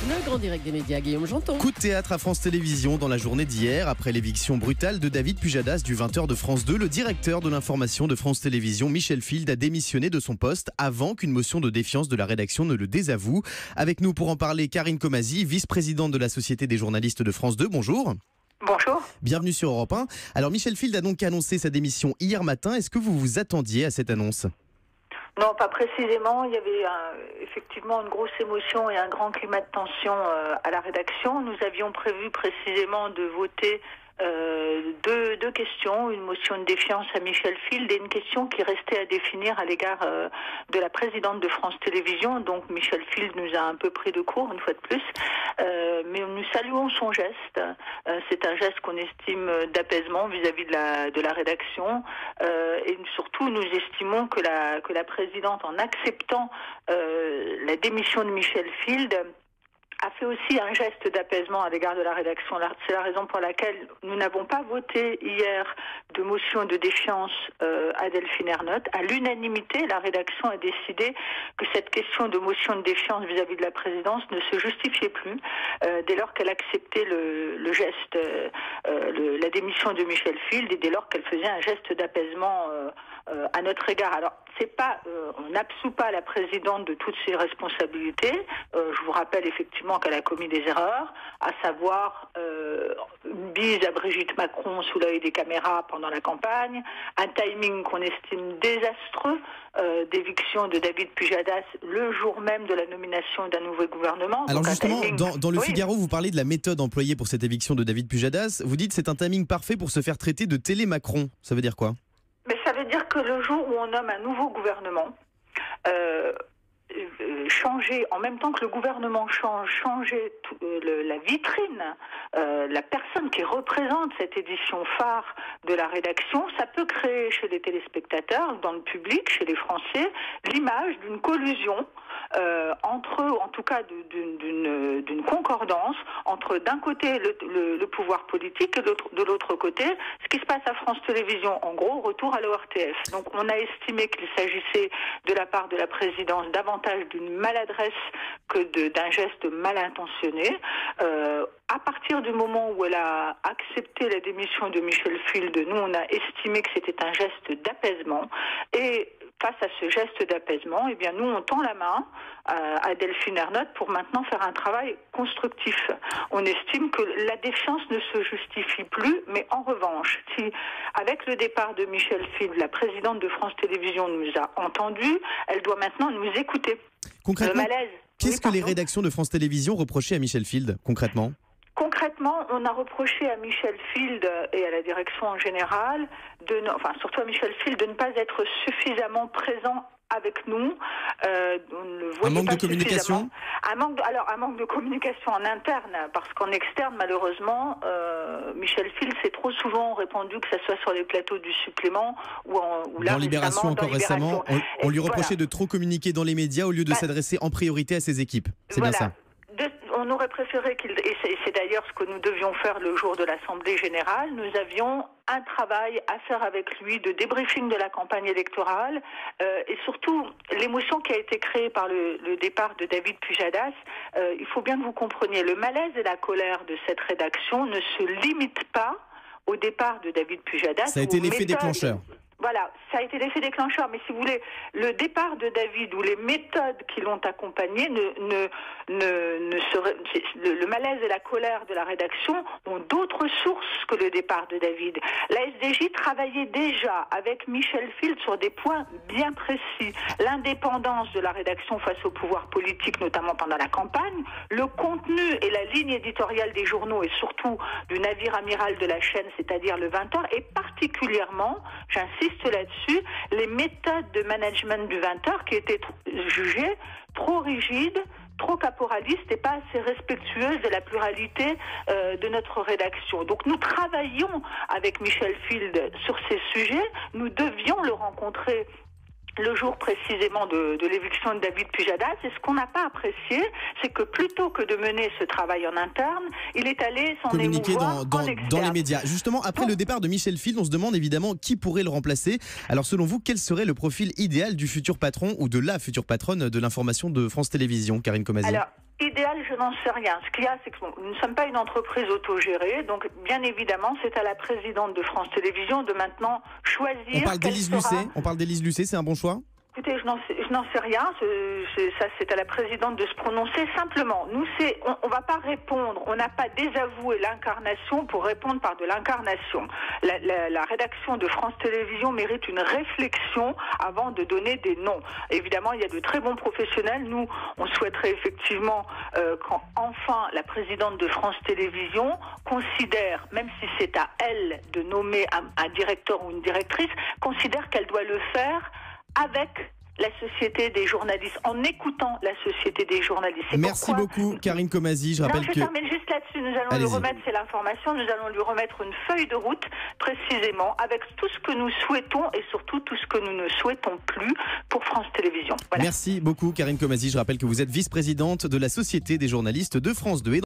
Le grand direct des médias, Guillaume Janton. Coup de théâtre à France Télévisions dans la journée d'hier. Après l'éviction brutale de David Pujadas du 20h de France 2, le directeur de l'information de France Télévisions, Michel Field, a démissionné de son poste avant qu'une motion de défiance de la rédaction ne le désavoue. Avec nous pour en parler, Karine Comasi, vice-présidente de la Société des journalistes de France 2. Bonjour. Bonjour. Bienvenue sur Europe 1. Alors Michel Field a donc annoncé sa démission hier matin. Est-ce que vous vous attendiez à cette annonce ? Non, pas précisément. Il y avait effectivement une grosse émotion et un grand climat de tension à la rédaction. Nous avions prévu précisément de voter deux questions, une motion de défiance à Michel Field et une question qui restait à définir à l'égard de la présidente de France Télévisions. Donc Michel Field nous a un peu pris de court une fois de plus, mais nous saluons son geste. C'est un geste qu'on estime d'apaisement vis-à-vis de la rédaction, et surtout nous estimons que la présidente, en acceptant la démission de Michel Field, a fait aussi un geste d'apaisement à l'égard de la rédaction. C'est la raison pour laquelle nous n'avons pas voté hier de motion de défiance à Delphine Ernotte. À l'unanimité, la rédaction a décidé que cette question de motion de défiance vis-à-vis de la présidence ne se justifiait plus dès lors qu'elle acceptait le geste, la démission de Michel Field, et dès lors qu'elle faisait un geste d'apaisement à notre égard. Alors, on n'absout pas la présidente de toutes ses responsabilités. Je vous rappelle effectivement qu'elle a commis des erreurs, à savoir une bise à Brigitte Macron sous l'œil des caméras pendant la campagne, un timing qu'on estime désastreux d'éviction de David Pujadas le jour même de la nomination d'un nouveau gouvernement. Alors donc justement, dans le Oui. Figaro, vous parlez de la méthode employée pour cette éviction de David Pujadas. Vous dites que c'est un timing parfait pour se faire traiter de télé-Macron. Ça veut dire quoi ? Mais ça veut dire que le jour où on nomme un nouveau gouvernement, changer, en même temps que le gouvernement changer la vitrine, la personne qui représente cette édition phare de la rédaction, ça peut créer chez les téléspectateurs, dans le public, chez les Français, l'image d'une collusion entre eux, en tout cas d'une concordance entre d'un côté le pouvoir politique et de l'autre côté ce qui se passe à France Télévisions, en gros retour à l'ORTF. Donc on a estimé qu'il s'agissait de la part de la présidence davantage d'une maladresse que d'un geste mal intentionné. À partir du moment où elle a accepté la démission de Michel Field, nous on a estimé que c'était un geste d'apaisement, et face à ce geste d'apaisement, eh bien nous on tend la main à Delphine Ernotte pour maintenant faire un travail constructif. On estime que la défiance ne se justifie plus, mais en revanche, si avec le départ de Michel Field, la présidente de France Télévisions nous a entendus, elle doit maintenant nous écouter. Concrètement, Le malaise. qu'est-ce que les pardon. rédactions de France Télévisions reprochaient à Michel Field, concrètement ? Concrètement, on a reproché à Michel Field et à la direction en général, surtout à Michel Field, de ne pas être suffisamment présent avec nous. Un manque de communication ? Un manque de communication en interne, parce qu'en externe, malheureusement, Michel Field s'est trop souvent répandu, que ce soit sur les plateaux du supplément ou là, dans Libération encore récemment, on lui reprochait de trop communiquer dans les médias au lieu de s'adresser en priorité à ses équipes. C'est bien ça. On aurait préféré et c'est d'ailleurs ce que nous devions faire le jour de l'Assemblée Générale, nous avions un travail à faire avec lui de débriefing de la campagne électorale, et surtout l'émotion qui a été créée par le départ de David Pujadas. Il faut bien que vous compreniez, le malaise et la colère de cette rédaction ne se limitent pas au départ de David Pujadas. Ça a été l'effet déclencheur. Voilà, ça a été l'effet déclencheur, mais si vous voulez, le départ de David ou les méthodes qui l'ont accompagné le malaise et la colère de la rédaction ont d'autres sources que le départ de David. La SDJ travaillait déjà avec Michel Field sur des points bien précis. L'indépendance de la rédaction face au pouvoir politique, notamment pendant la campagne, le contenu et la ligne éditoriale des journaux et surtout du navire amiral de la chaîne, c'est-à-dire le 20h, et particulièrement, j'insiste là-dessus, les méthodes de management du 20h qui étaient jugées trop rigides, trop caporaliste et pas assez respectueuse de la pluralité de notre rédaction. Donc nous travaillons avec Michel Field sur ces sujets. Nous devions le rencontrer le jour précisément de l'éviction de David Pujadas. Et ce qu'on n'a pas apprécié, c'est que plutôt que de mener ce travail en interne, il est allé s'en communiquer émouvoir dans en externe. les médias. Justement, après le départ de Michel Field, on se demande évidemment qui pourrait le remplacer. Alors selon vous, quel serait le profil idéal du futur patron ou de la future patronne de l'information de France Télévisions, Karine Comasi? Alors, Idéal, je n'en sais rien. Ce qu'il y a, c'est que nous ne sommes pas une entreprise autogérée, donc bien évidemment, c'est à la présidente de France Télévisions de maintenant choisir. On parle d'Élise Lucet. On parle d'Élise Lucet, c'est un bon choix? Écoutez, je n'en sais rien. Ça, c'est à la présidente de se prononcer. Simplement, nous, on va pas répondre. On n'a pas désavoué l'incarnation pour répondre par de l'incarnation. La rédaction de France Télévisions mérite une réflexion avant de donner des noms. Évidemment, il y a de très bons professionnels. Nous, on souhaiterait effectivement quand enfin la présidente de France Télévisions considère, même si c'est à elle de nommer un directeur ou une directrice, considère qu'elle doit le faire avec la Société des journalistes, en écoutant la Société des journalistes. Merci beaucoup, Karine Comasi. Je rappelle je termine juste là-dessus. Nous allons lui remettre, c'est l'information, nous allons lui remettre une feuille de route, précisément, avec tout ce que nous souhaitons et surtout tout ce que nous ne souhaitons plus pour France Télévisions. Voilà. Merci beaucoup, Karine Comasi. Je rappelle que vous êtes vice-présidente de la Société des journalistes de France 2.